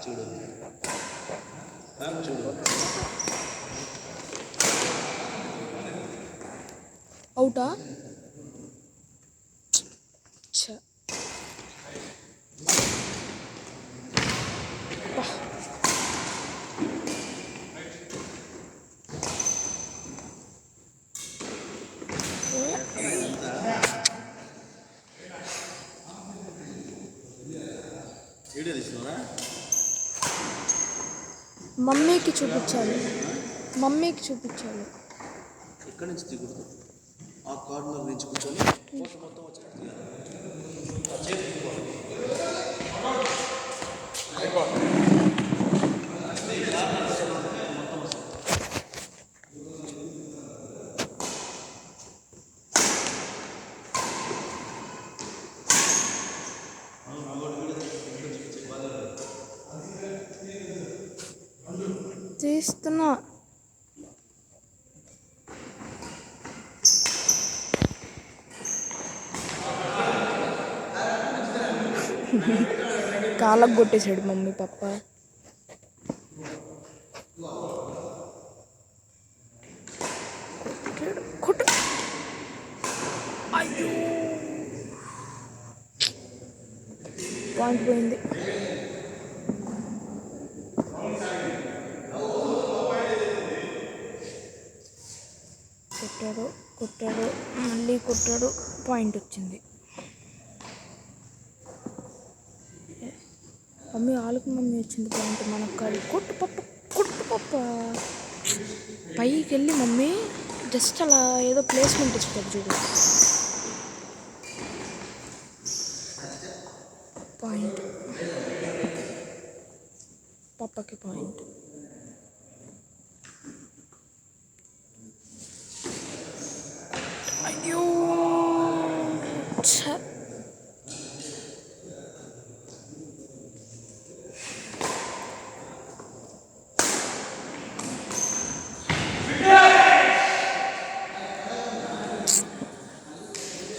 చూడు చూడు అవుటా వీడియో తీస్తున్నారా? మమ్మీకి చూపించాలి. ఎక్కడి నుంచి దిగుతుంది? ఆ కార్నర్ నుంచి కూర్చొని ఫోటో మొత్తం వచ్చి తీస్తున్నా. కాళ్ళకు కొట్టేసాడు మమ్మీ పప్ప. కొట్టు. అయ్యో పాయింట్ పోయింది. కొట్టాడు మళ్ళీ కొట్టాడు, పాయింట్ వచ్చింది. మమ్మీ వచ్చింది పాయింట్. మనకు కాదు. కొట్టు పప్ప పైకి వెళ్ళి మమ్మీ జస్ట్ అలా ఏదో ప్లేస్మెంట్ ఇస్తుంది చూడు. పాయింట్ పప్పకి పాయింట్. అయ్యో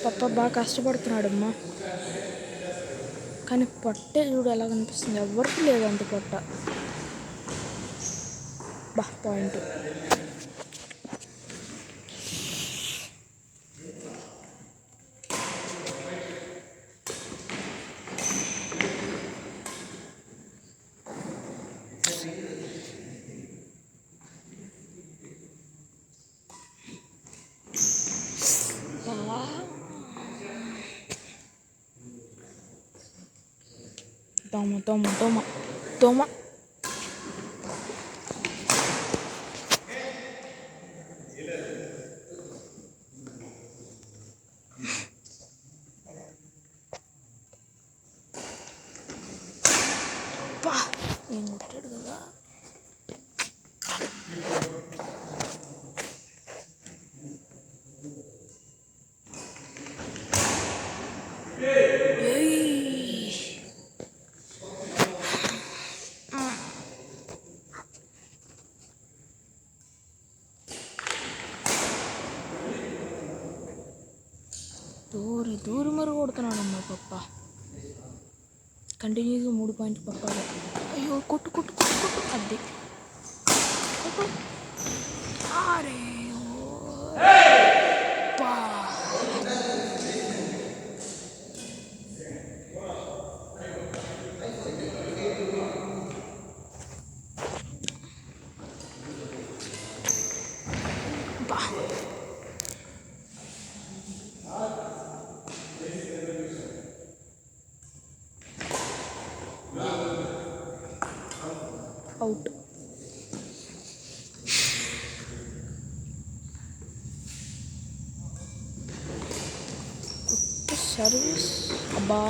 పప్ప బాగా కష్టపడుతున్నాడమ్మా, కానీ పొట్టే చూడు ఎలా కనిపిస్తుంది. ఎవరికి లేదు అంత పొట్ట. పాయింట్. తోమ నేను కొట్టాడు కదా. దూరం మరి కొడుతున్నాడమ్మా పప్ప. కంటిన్యూగా 3 పాయింట్ పప్ప. అయ్యో కొట్టు అది కొట్టు. అరే అవుట్. సర్వీస్. అబ్బా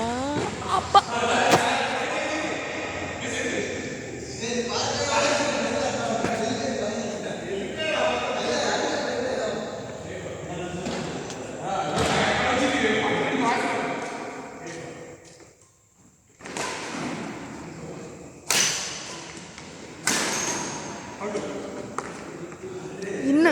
ఇన్న